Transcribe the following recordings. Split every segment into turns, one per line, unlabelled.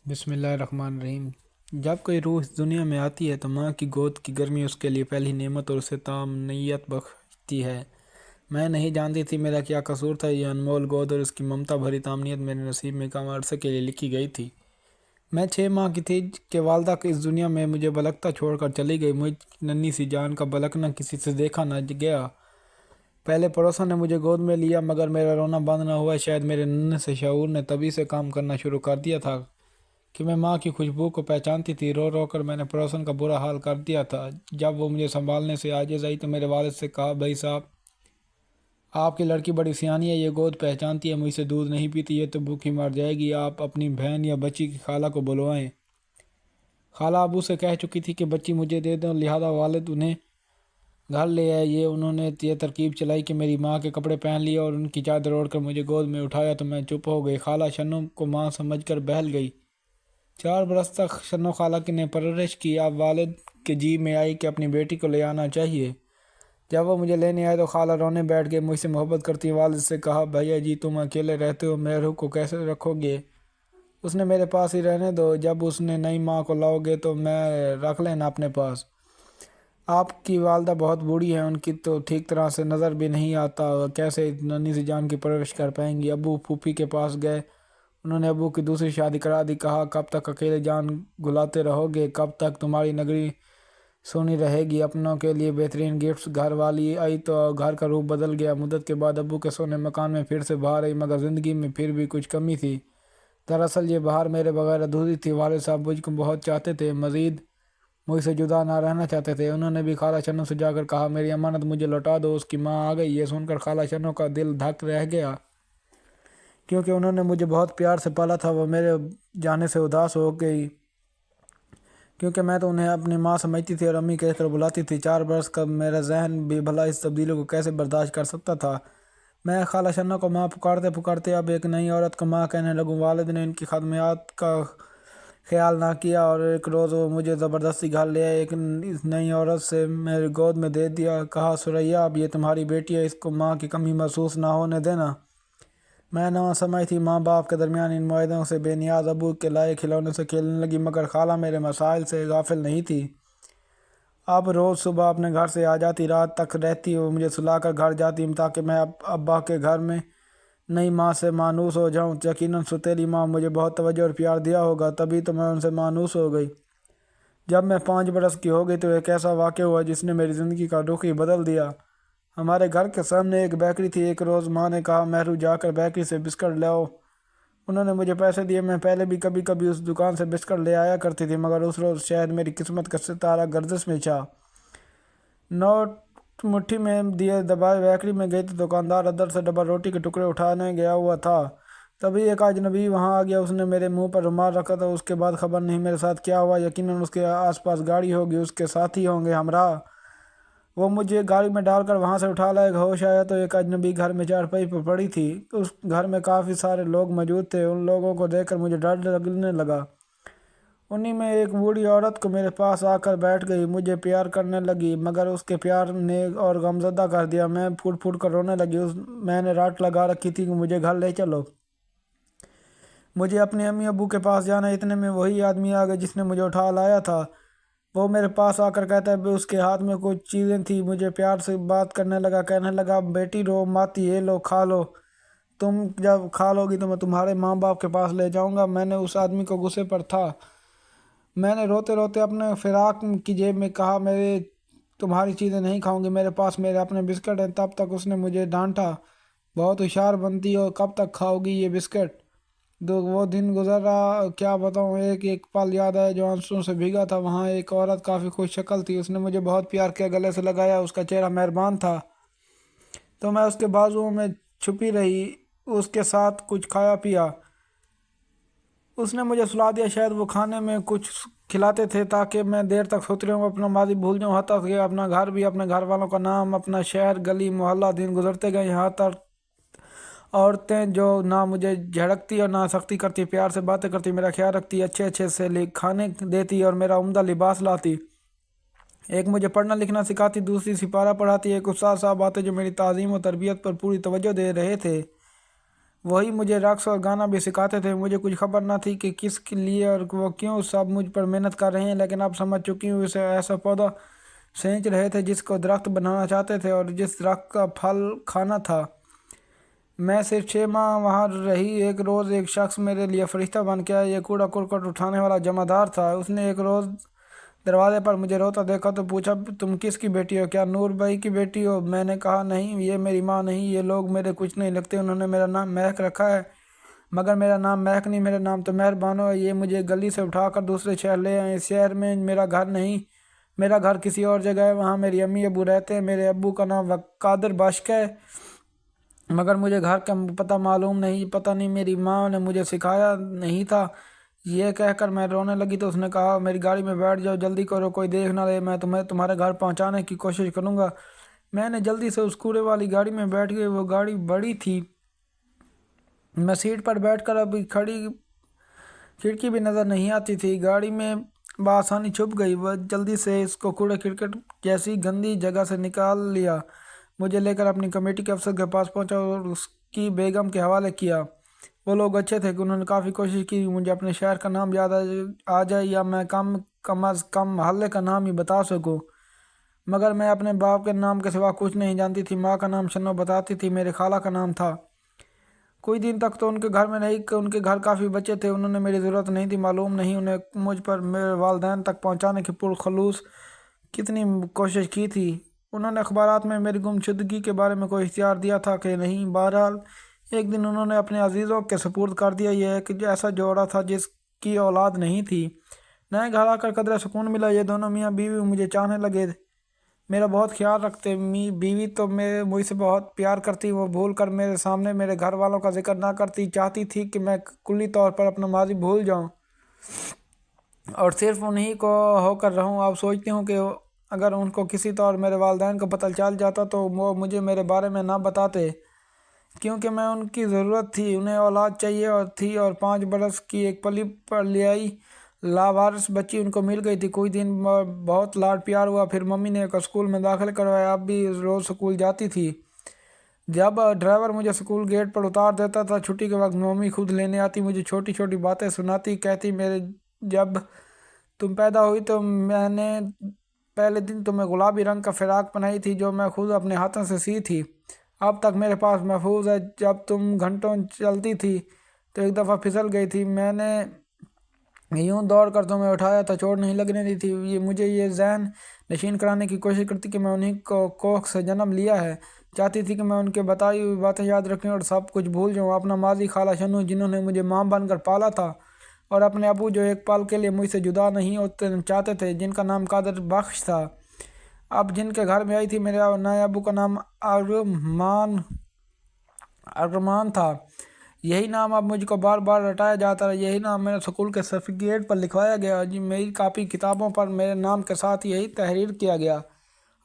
بسم اللہ الرحمن الرحیم۔ جب کوئی روح اس دنیا میں آتی ہے تو ماں کی گود کی گرمی اس کے لیے پہلی نعمت اور اسے تامنیت بخشتی ہے۔ میں نہیں جانتی تھی میرا کیا قصور تھا، یہ انمول گود اور اس کی ممتا بھری تامنیت میرے نصیب میں کم عرصے کے لیے لکھی گئی تھی۔ میں 6 ماہ کی تھی کہ والدہ اس دنیا میں مجھے بلکتا چھوڑ کر چلی گئی۔ مجھ ننھی سی جان کا بلکنا کسی سے دیکھا نہ گیا۔ پہلے پڑوسوں نے مجھے گود میں لیا مگر میرا رونا بند نہ ہوا۔ شاید میرے ننھے سے شعور نے تبھی سے کام کرنا شروع کر دیا تھا کہ میں ماں کی خوشبو کو پہچانتی تھی۔ رو رو کر میں نے پڑوسن کا برا حال کر دیا تھا۔ جب وہ مجھے سنبھالنے سے عاجز آئی تو میرے والد سے کہا، بھائی صاحب، آپ کی لڑکی بڑی سیانی ہے، یہ گود پہچانتی ہے، مجھ سے دودھ نہیں پیتی، یہ تو بھوکی مر جائے گی، آپ اپنی بہن یا بچی کی خالہ کو بلوائیں۔ خالہ ابو سے کہہ چکی تھی کہ بچی مجھے دے دو، لہذا والد انہیں گھر لے آئے۔ انہوں نے یہ ترکیب چلائی کہ میری ماں کے کپڑے پہن لیے اور ان کی چادر اوڑھ کر مجھے گود میں اٹھایا تو میں چپ ہو گئی۔ خالہ شنو کو ماں سمجھ کر بہل گئی۔ 4 برس تک شنو خالہ نے پرورش کی۔ اب والد کے جی میں آئی کہ اپنی بیٹی کو لے آنا چاہیے۔ جب وہ مجھے لینے آئے تو خالہ رونے بیٹھ گئے۔ مجھ سے محبت کرتی والد سے کہا، بھیا جی تم اکیلے رہتے ہو، مہرو کو کیسے رکھو گے؟ اس نے میرے پاس ہی رہنے دو، جب اس نے نئی ماں کو لاؤ گے تو میں رکھ لینا اپنے پاس۔ آپ کی والدہ بہت بوڑھی ہیں، ان کی تو ٹھیک طرح سے نظر بھی نہیں آتا، کیسے ننھی سی جان کی پرورش کر پائیں گی؟ ابو پھوپھی کے پاس گئے، انہوں نے ابو کی دوسری شادی کرا دی۔ کہا، کب تک اکیلے جان گلاتے رہو گے؟ کب تک تمہاری نگری سونی رہے گی؟ اپنوں کے لیے بہترین گفٹس۔ گھر والی آئی تو گھر کا روپ بدل گیا۔ مدت کے بعد ابو کے سونے مکان میں پھر سے بہار آئی، مگر زندگی میں پھر بھی کچھ کمی تھی۔ دراصل یہ بہار میرے بغیر ادھوری تھی۔ والد صاحب مجھ کو بہت چاہتے تھے، مزید مجھ سے جدا نہ رہنا چاہتے تھے۔ انہوں نے بھی خالہ شنو سے جا کر کہا، میری امانت مجھے لوٹا دو، اس کی ماں آ گئی۔ یہ سن کر خالہ شنو کا دل دھک رہ گیا، کیونکہ انہوں نے مجھے بہت پیار سے پالا تھا۔ وہ میرے جانے سے اداس ہو گئی، کیونکہ میں تو انہیں اپنی ماں سمجھتی تھی اور امی کہہ کر بلاتی تھی۔ 4 برس کا میرا ذہن بھی بھلا اس تبدیلی کو کیسے برداشت کر سکتا تھا؟ میں خالہ شنو کو ماں پکارتے پکارتے اب ایک نئی عورت کو ماں کہنے لگوں۔ والد نے ان کی خدمات کا خیال نہ کیا اور ایک روز وہ مجھے زبردستی گھر لے آئے، ایک نئی عورت سے میری گود میں دے دیا۔ کہا، سریا اب یہ تمہاری بیٹی ہے، اس کو ماں کی کمی محسوس نہ ہونے دینا۔ میں نہ سمجھ تھی، ماں باپ کے درمیان ان معاہدوں سے بے نیاز ابو کے لائے کھلونے سے کھیلنے لگی، مگر خالہ میرے مسائل سے غافل نہیں تھی۔ اب روز صبح اپنے گھر سے آ جاتی، رات تک رہتی، وہ مجھے سلا کر گھر جاتی تاکہ میں ابا کے گھر میں نئی ماں سے مانوس ہو جاؤں۔ یقیناً ستیلی ماں مجھے بہت توجہ اور پیار دیا ہوگا، تبھی تو میں ان سے مانوس ہو گئی۔ جب میں 5 برس کی ہو گئی تو ایک ایسا واقعہ ہوا جس نے میری زندگی کا رخ ہی بدل دیا۔ ہمارے گھر کے سامنے ایک بیکری تھی۔ ایک روز ماں نے کہا، مہرو جا کر بیکری سے بسکٹ لاؤ۔ انہوں نے مجھے پیسے دیے۔ میں پہلے بھی کبھی کبھی اس دکان سے بسکٹ لے آیا کرتی تھی، مگر اس روز شاید میری قسمت کا ستارہ گردش میں چھا۔ نوٹ مٹھی میں دیے دبائے بیکری میں گئی تو دکاندار ادھر سے ڈبل روٹی کے ٹکڑے اٹھانے گیا ہوا تھا۔ تبھی ایک اجنبی وہاں آ گیا۔ اس نے میرے منہ پر رومال رکھا تھا۔ اس کے بعد خبر نہیں میرے ساتھ کیا ہوا۔ یقیناً اس کے آس پاس گاڑی ہوگی، اس کے ساتھی ہوں گے ہمراہ۔ وہ مجھے گاڑی میں ڈال کر وہاں سے اٹھا لائے۔ ہوش آیا تو ایک اجنبی گھر میں چارپائی پر پڑی تھی۔ اس گھر میں کافی سارے لوگ موجود تھے۔ ان لوگوں کو دیکھ کر مجھے ڈر لگنے لگا۔ انہی میں ایک بوڑھی عورت کو میرے پاس آ کر بیٹھ گئی، مجھے پیار کرنے لگی، مگر اس کے پیار نے اور غمزدہ کر دیا۔ میں پھوٹ پھوٹ کر رونے لگی۔ میں نے رٹ لگا رکھی تھی کہ مجھے گھر لے چلو، مجھے اپنے امی ابو کے پاس جانا ہے۔ اتنے میں وہی آدمی آ گیا جس نے مجھے اٹھا لایا تھا۔ وہ میرے پاس آ کر کہتا ہے، اس کے ہاتھ میں کچھ چیزیں تھیں، مجھے پیار سے بات کرنے لگا، کہنے لگا، بیٹی رو ماتی، یہ لو کھا لو، تم جب کھا لو گی تو میں تمہارے ماں باپ کے پاس لے جاؤں گا۔ میں نے اس آدمی کو غصے پر تھا، میں نے روتے روتے اپنے فراق کی جیب میں کہا، میں تمہاری چیزیں نہیں کھاؤں گی، میرے پاس میرے اپنے بسکٹ ہیں۔ تب تک اس نے مجھے ڈانٹا، بہت ہوشیار بنتی ہو، کب تک کھاؤ گی یہ بسکٹ؟ وہ دن گزرا، کیا بتاؤں، ایک پل یاد آیا جو آنسوؤں سے بھیگا تھا۔ وہاں ایک عورت کافی خوش شکل تھی، اس نے مجھے بہت پیار کیا، گلے سے لگایا، اس کا چہرہ مہربان تھا، تو میں اس کے بازوؤں میں چھپی رہی، اس کے ساتھ کچھ کھایا پیا۔ اس نے مجھے سلا دیا، شاید وہ کھانے میں کچھ کھلاتے تھے تاکہ میں دیر تک سوتی رہوں، اپنا ماضی بھول جاؤں، حتیٰ کہ اپنا گھر بھی، اپنے گھر والوں کا نام، اپنا شہر، گلی محلہ۔ دن گزرتے گئے، یہاں تک عورتیں جو نہ مجھے جھڑکتی اور نہ سختی کرتی، پیار سے باتیں کرتی، میرا خیال رکھتی، اچھے اچھے سے کھانے دیتی اور میرا عمدہ لباس لاتی۔ ایک مجھے پڑھنا لکھنا سکھاتی، دوسری سپارہ پڑھاتی، ایک استاد صاحب آتے جو میری تعظیم و تربیت پر پوری توجہ دے رہے تھے۔ وہی مجھے رقص اور گانا بھی سکھاتے تھے۔ مجھے کچھ خبر نہ تھی کہ کس کے لیے اور وہ کیوں سب مجھ پر محنت کر رہے ہیں، لیکن اب سمجھ چکی ہوں اسے ایسا پودا سینچ رہے تھے جس کو درخت بنانا چاہتے تھے اور جس درخت کا پھل کھانا تھا۔ میں صرف 6 ماہ وہاں رہی۔ ایک روز ایک شخص میرے لیے فرشتہ بن کے آیا۔ یہ کوڑا کرکٹ اٹھانے والا جمعدار تھا۔ اس نے ایک روز دروازے پر مجھے روتا دیکھا تو پوچھا، تم کس کی بیٹی ہو؟ کیا نور بھائی کی بیٹی ہو؟ میں نے کہا نہیں، یہ میری ماں نہیں، یہ لوگ میرے کچھ نہیں لگتے، انہوں نے میرا نام مہک رکھا ہے، مگر میرا نام مہک نہیں، میرا نام تو مہربانو ہے۔ یہ مجھے گلی سے اٹھا کر دوسرے شہر لے آئے۔ اس شہر میں میرا گھر نہیں، میرا گھر کسی اور جگہ ہے، وہاں میری امی ابو رہتے ہیں۔ میرے ابو کا نام قادر باشق ہے، مگر مجھے گھر کا پتہ معلوم نہیں، پتہ نہیں میری ماں نے مجھے سکھایا نہیں تھا۔ یہ کہہ کر میں رونے لگی تو اس نے کہا، میری گاڑی میں بیٹھ جاؤ، جلدی کرو، کوئی دیکھ نہ لے، میں تمہیں تمہارے گھر پہنچانے کی کوشش کروں گا۔ میں نے جلدی سے اس کوڑے والی گاڑی میں بیٹھ گئی۔ وہ گاڑی بڑی تھی، میں سیٹ پر بیٹھ کر ابھی کھڑکی بھی نظر نہیں آتی تھی۔ گاڑی میں بآسانی چھپ گئی۔ وہ جلدی سے اس کو کوڑے کرکٹ جیسی گندی جگہ سے نکال لیا۔ مجھے لے کر اپنی کمیٹی کے افسر کے پاس پہنچا اور اس کی بیگم کے حوالے کیا۔ وہ لوگ اچھے تھے کہ انہوں نے کافی کوشش کی مجھے اپنے شہر کا نام یاد آ جائے یا میں کم از کم محلے کا نام ہی بتا سکوں، مگر میں اپنے باپ کے نام کے سوا کچھ نہیں جانتی تھی۔ ماں کا نام شنو بتاتی تھی، میرے خالہ کا نام تھا۔ کوئی دن تک تو ان کے گھر میں نہیں کہ ان کے گھر کافی بچے تھے، انہوں نے میری ضرورت نہیں تھی، معلوم نہیں انہیں مجھ پر میرے والدین تک پہنچانے کی پرخلوص کتنی کوشش کی تھی۔ انہوں نے اخبارات میں میری گمشدگی کے بارے میں کوئی اشتہار دیا تھا کہ نہیں؟ بہرحال ایک دن انہوں نے اپنے عزیزوں کے سپرد کر دیا۔ یہ ایک ایسا جوڑا تھا جس کی اولاد نہیں تھی۔ نئے گھر آ کر قدرے سکون ملا۔ یہ دونوں میاں بیوی مجھے چاہنے لگے، میرا بہت خیال رکھتے۔ بیوی تو مجھ سے بہت پیار کرتی، وہ بھول کر میرے سامنے میرے گھر والوں کا ذکر نہ کرتی، چاہتی تھی کہ میں کلی طور پر اپنا ماضی بھول جاؤں اور صرف انہی کو ہو کر رہوں۔ اب سوچتی ہوں کہ اگر ان کو کسی طور میرے والدین کو پتہ چل جاتا تو وہ مجھے میرے بارے میں نہ بتاتے، کیونکہ میں ان کی ضرورت تھی۔ انہیں اولاد چاہیے تھی اور 5 برس کی ایک پلی پر لیائی لاوارث بچی ان کو مل گئی تھی۔ کوئی دن بہت لاڈ پیار ہوا، پھر ممی نے ایک اسکول میں داخل کروایا۔ اب بھی روز اسکول جاتی تھی۔ جب ڈرائیور مجھے اسکول گیٹ پر اتار دیتا تھا، چھٹی کے وقت ممی خود لینے آتی، مجھے چھوٹی چھوٹی باتیں سناتی، کہتی، جب تم پیدا ہوئی تو میں نے پہلے دن تمہیں گلابی رنگ کا فراق پہنائی تھی جو میں خود اپنے ہاتھوں سے سی تھی، اب تک میرے پاس محفوظ ہے۔ جب تم گھنٹوں چلتی تھی تو ایک دفعہ پھسل گئی تھی، میں نے یوں دوڑ کر تمہیں اٹھایا تھا، چوٹ نہیں لگنے دی تھی۔ مجھے یہ ذہن نشین کرانے کی کوشش کرتی کہ میں انہی کو کوکھ سے جنم لیا ہے، چاہتی تھی کہ میں ان کے بتائی ہوئی باتیں یاد رکھوں اور سب کچھ بھول جاؤں، اپنا ماضی، خالہ شنو جنہوں نے مجھے ماں بن کر پالا تھا، اور اپنے ابو جو ایک پل کے لیے مجھ سے جدا نہیں ہوتے چاہتے تھے، جن کا نام قادر بخش تھا۔ اب جن کے گھر میں آئی تھی، میرے نئے ابو کا نام ارمان تھا۔ یہی نام اب مجھ کو بار بار رٹایا جاتا ہے، یہی نام میرے اسکول کے سرٹیفکیٹ پر لکھوایا گیا، میری کاپی کتابوں پر میرے نام کے ساتھ یہی تحریر کیا گیا۔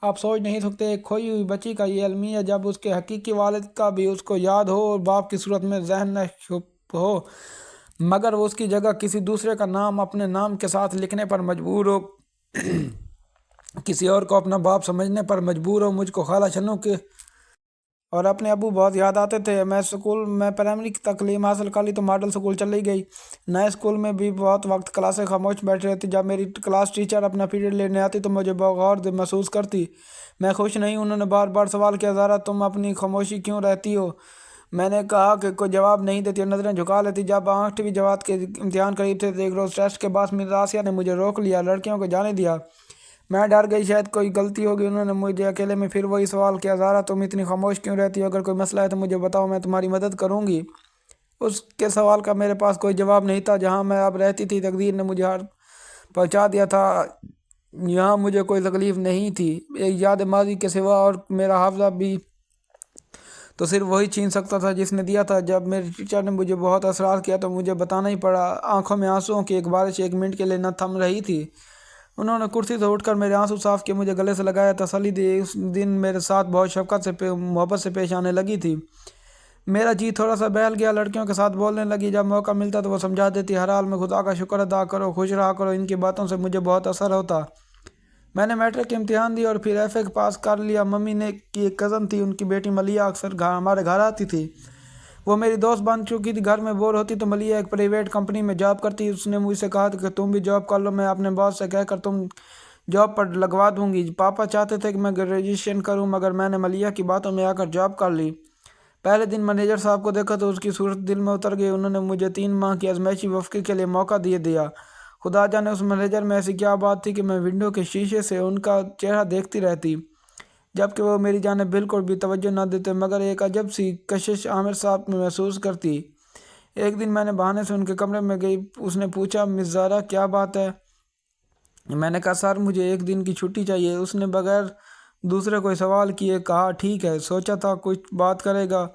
آپ سوچ نہیں سکتے ایک کھوئی ہوئی بچی کا یہ المیہ، جب اس کے حقیقی والد کا بھی اس کو یاد ہو اور باپ کی صورت میں ذہن نشو ہو، مگر وہ اس کی جگہ کسی دوسرے کا نام اپنے نام کے ساتھ لکھنے پر مجبور ہو، کسی اور کو اپنا باپ سمجھنے پر مجبور ہو۔ مجھ کو خالہ شنو کے اور اپنے ابو بہت یاد آتے تھے۔ میں پرائمری کی تعلیم حاصل کر لی تو ماڈل اسکول چلی گئی۔ نئے اسکول میں بھی بہت وقت کلاسیں خاموش بیٹھ رہتی۔ جب میری کلاس ٹیچر اپنا پیریڈ لینے آتی تو مجھے بغور محسوس کرتی، میں خوش نہیں۔ انہوں نے بار بار سوال کیا، زارا تم اپنی خاموشی کیوں رہتی ہو؟ میں نے کہا کہ کوئی جواب نہیں دیتی اور نظریں جھکا لیتی۔ جب 8ویں جماعت کے امتحان قریب تھے تو ایک روز ٹیسٹ کے بعد مرزا آسیہ نے مجھے روک لیا، لڑکیوں کو جانے دیا۔ میں ڈر گئی، شاید کوئی غلطی ہوگی۔ انہوں نے مجھے اکیلے میں پھر وہی سوال کیا، زارا تم اتنی خاموش کیوں رہتی ہو؟ اگر کوئی مسئلہ ہے تو مجھے بتاؤ، میں تمہاری مدد کروں گی۔ اس کے سوال کا میرے پاس کوئی جواب نہیں تھا۔ جہاں میں اب رہتی تھی تقدیر نے مجھے پہنچا دیا تھا، یہاں مجھے کوئی تکلیف نہیں تھی۔ ایک یاد ماضی کے سوا اور میرا حافظہ بھی تو صرف وہی چھین سکتا تھا جس نے دیا تھا۔ جب میرے ٹیچر نے مجھے بہت اصرار کیا تو مجھے بتانا ہی پڑا۔ آنکھوں میں آنسوؤں کی ایک بارش 1 منٹ کے لیے نہ تھم رہی تھی۔ انہوں نے کرسی سے اٹھ کر میرے آنسو صاف کیے، مجھے گلے سے لگایا، تسلی دی۔ اس دن میرے ساتھ بہت شفقت سے محبت سے پیش آنے لگی تھی۔ میرا جی تھوڑا سا بہل گیا۔ لڑکیوں کے ساتھ بولنے لگی، جب موقع ملتا تو وہ سمجھا دیتی، ہر حال میں خدا کا شکر ادا کرو، خوش رہا کرو۔ ان کی باتوں سے مجھے بہت اثر ہوتا۔ میں نے میٹرک کے امتحان دی اور پھر ایف اے پاس کر لیا۔ ممی کی ایک کزن تھی، ان کی بیٹی ملیحہ اکثر ہمارے گھر آتی تھی۔ وہ میری دوست بن چکی تھی، گھر میں بور ہوتی تو ملیحہ ایک پرائیویٹ کمپنی میں جاب کرتی۔ اس نے مجھ سے کہا کہ تم بھی جاب کر لو، میں اپنے باس سے کہہ کر تم جاب پر لگوا دوں گی۔ پاپا چاہتے تھے کہ میں گریجویشن کروں، مگر میں نے ملیحہ کی باتوں میں آ کر جاب کر لی۔ پہلے دن مینیجر صاحب کو دیکھا تو اس کی صورت دل میں اتر گئی۔ انہوں نے مجھے 3 ماہ کی ازمائشی وقفے کے لیے موقع دیا۔ خدا جانے اس مینیجر میں ایسی کیا بات تھی کہ میں ونڈو کے شیشے سے ان کا چہرہ دیکھتی رہتی، جبکہ وہ میری جانب بالکل بھی توجہ نہ دیتے، مگر ایک عجب سی کشش عامر صاحب میں محسوس کرتی۔ ایک دن میں نے بہانے سے ان کے کمرے میں گئی۔ اس نے پوچھا، مس زہرا کیا بات ہے؟ میں نے کہا، سر مجھے 1 دن کی چھٹی چاہیے۔ اس نے بغیر دوسرے کوئی سوال کیے کہا، ٹھیک ہے، سوچا تھا کچھ بات کرے گا،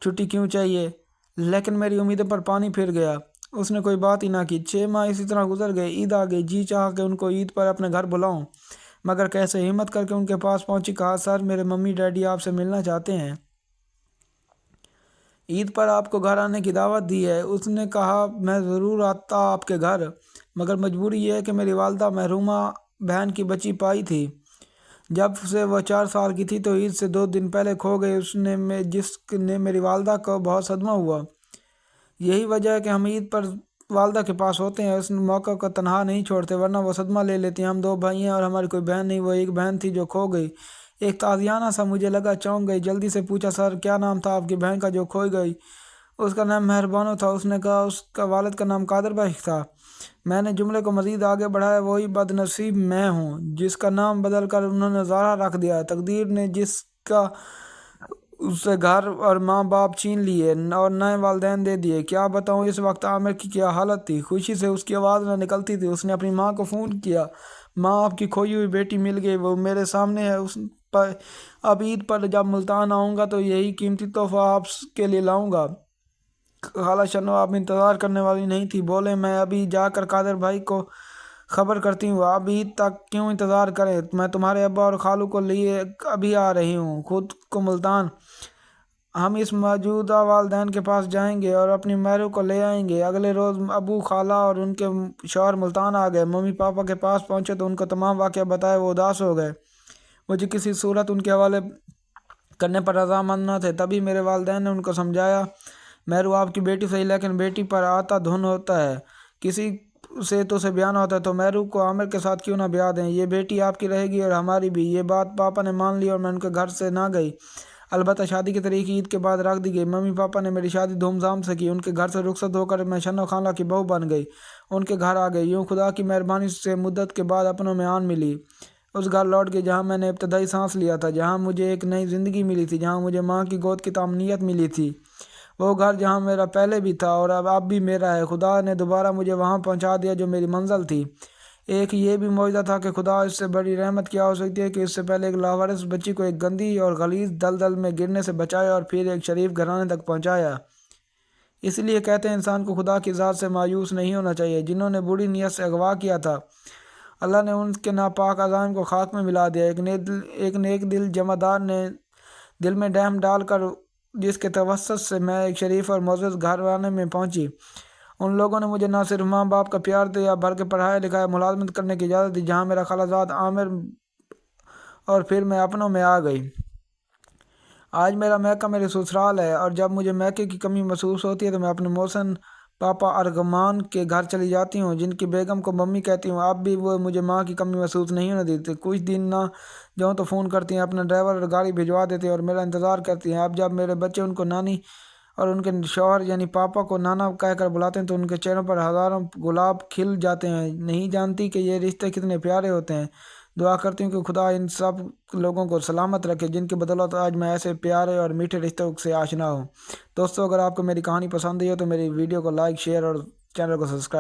چھٹی کیوں چاہیے؟ لیکن میری امیدوں پر پانی پھر گیا۔ اس نے کوئی بات ہی نہ کی۔ 6 ماہ اسی طرح گزر گئے۔ عید آ گئی، جی چاہا کہ ان کو عید پر اپنے گھر بلاؤں، مگر کیسے ہمت کر کے ان کے پاس پہنچی۔ کہا، سر میرے ممی ڈیڈی آپ سے ملنا چاہتے ہیں، عید پر آپ کو گھر آنے کی دعوت دی ہے۔ اس نے کہا، میں ضرور آتا آپ کے گھر، مگر مجبوری یہ ہے کہ میری والدہ محرومہ بہن کی بچی پائی تھی، جب سے وہ 4 سال کی تھی تو عید سے 2 دن پہلے کھو گئی، جس نے میری والدہ کو بہت صدمہ ہوا۔ یہی وجہ ہے کہ ہم عید پر والدہ کے پاس ہوتے ہیں، اس موقع کو تنہا نہیں چھوڑتے، ورنہ وہ صدمہ لے لیتی ہیں۔ ہم 2 بھائی ہیں اور ہماری کوئی بہن نہیں۔ وہ ایک بہن تھی جو کھو گئی۔ ایک تازیانہ سا مجھے لگا، چونک گئی، جلدی سے پوچھا، سر کیا نام تھا آپ کی بہن کا جو کھوئی گئی؟ اس کا نام مہربانو تھا۔ اس نے کہا، اس کا والد کا نام قادر بھائی تھا۔ میں نے جملے کو مزید آگے بڑھایا، وہی بد نصیب میں ہوں جس کا نام بدل کر انہوں نے زہرا رکھ دیا۔ تقدیر نے جس کا اس سے گھر اور ماں باپ چھین لیے اور نئے والدین دے دیے۔ کیا بتاؤں اس وقت عامر کی کیا حالت تھی۔ خوشی سے اس کی آواز نہ نکلتی تھی۔ اس نے اپنی ماں کو فون کیا، ماں آپ کی کھوئی ہوئی بیٹی مل گئی، وہ میرے سامنے ہے۔ اب عید پر جب ملتان آؤں گا تو یہی قیمتی تحفہ آپ کے لیے لاؤں گا۔ خالہ شنو اب انتظار کرنے والی نہیں تھی، بولے، میں ابھی جا کر قادر بھائی کو خبر کرتی ہوں، اب عید تک کیوں انتظار کریں، میں تمہارے ابا اور خالو کو لیے ابھی آ رہی ہوں خود کو ملتان۔ ہم اس موجودہ والدین کے پاس جائیں گے اور اپنی مہرو کو لے آئیں گے۔ اگلے روز ابو، خالہ اور ان کے شوہر ملتان آ گئے۔ ممی پاپا کے پاس پہنچے تو ان کو تمام واقعہ بتائے، وہ اداس ہو گئے، مجھے کسی صورت ان کے حوالے کرنے پر رضامند نہ تھے۔ تبھی میرے والدین نے ان کو سمجھایا، مہرو آپ کی بیٹی صحیح، لیکن بیٹی پر آتا دھن ہوتا ہے، کسی سے تو اسے بیان ہوتا ہے، تو مہرو کو عامر کے ساتھ کیوں نہ بیاہ دیں، یہ بیٹی آپ کی رہے گی اور ہماری بھی۔ یہ بات پاپا نے مان لی اور میں ان کے گھر سے نہ گئی۔ البتہ شادی کی تاریخ عید کے بعد رکھ دی گئی۔ ممی پاپا نے میری شادی دھوم دھام سے کی۔ ان کے گھر سے رخصت ہو کر میں شنو خالہ کی بہو بن گئی، ان کے گھر آ گئی۔ یوں خدا کی مہربانی سے مدت کے بعد اپنوں میں آن ملی۔ اس گھر لوٹ گئی جہاں میں نے ابتدائی سانس لیا تھا، جہاں مجھے ایک نئی زندگی ملی تھی، جہاں مجھے ماں کی گود کی طمانینت ملی تھی۔ وہ گھر جہاں میرا پہلے بھی تھا اور اب بھی میرا ہے۔ خدا نے دوبارہ مجھے وہاں پہنچا دیا جو میری منزل تھی۔ ایک یہ بھی معجزہ تھا کہ خدا، اس سے بڑی رحمت کیا ہو سکتی ہے کہ اس سے پہلے ایک لاوارث بچی کو ایک گندی اور غلیظ دلدل میں گرنے سے بچایا اور پھر ایک شریف گھرانے تک پہنچایا۔ اس لیے کہتے ہیں انسان کو خدا کی ذات سے مایوس نہیں ہونا چاہیے۔ جنہوں نے بری نیت سے اغوا کیا تھا، اللہ نے ان کے ناپاک عزائم کو خاک میں ملا دیا۔ ایک نیک دل جمعدار نے دل میں ڈیم ڈال کر، جس کے توسط سے میں ایک شریف اور معزز گھرانے میں پہنچی۔ ان لوگوں نے مجھے نہ صرف ماں باپ کا پیار دیا بلکہ پڑھایا لکھایا، ملازمت کرنے کی اجازت دی، جہاں میرا خالہ زاد عامر، اور پھر میں اپنوں میں آ گئی۔ آج میرا میکہ میرے سسرال ہے، اور جب مجھے میکے کی کمی محسوس ہوتی ہے تو میں اپنے محسن پاپا ارغمان کے گھر چلی جاتی ہوں، جن کی بیگم کو ممی کہتی ہوں۔ اب بھی وہ مجھے ماں کی کمی محسوس نہیں ہونے دیتے۔ کچھ دن نہ جاؤں تو فون کرتی ہیں، اپنا ڈرائیور اور گاڑی بھجوا دیتے ہیں اور میرا انتظار کرتی ہیں۔ اب جب میرے بچے ان کو نانی اور ان کے شوہر یعنی پاپا کو نانا کہہ کر بلاتے ہیں تو ان کے چہروں پر ہزاروں گلاب کھل جاتے ہیں۔ نہیں جانتی کہ یہ رشتے کتنے پیارے ہوتے ہیں۔ دعا کرتی ہوں کہ خدا ان سب لوگوں کو سلامت رکھے جن کی بدولت آج میں ایسے پیارے اور میٹھے رشتوں سے آشنا ہوں۔ دوستو، اگر آپ کو میری کہانی پسند آئی ہو تو میری ویڈیو کو لائک، شیئر اور چینل کو سبسکرائب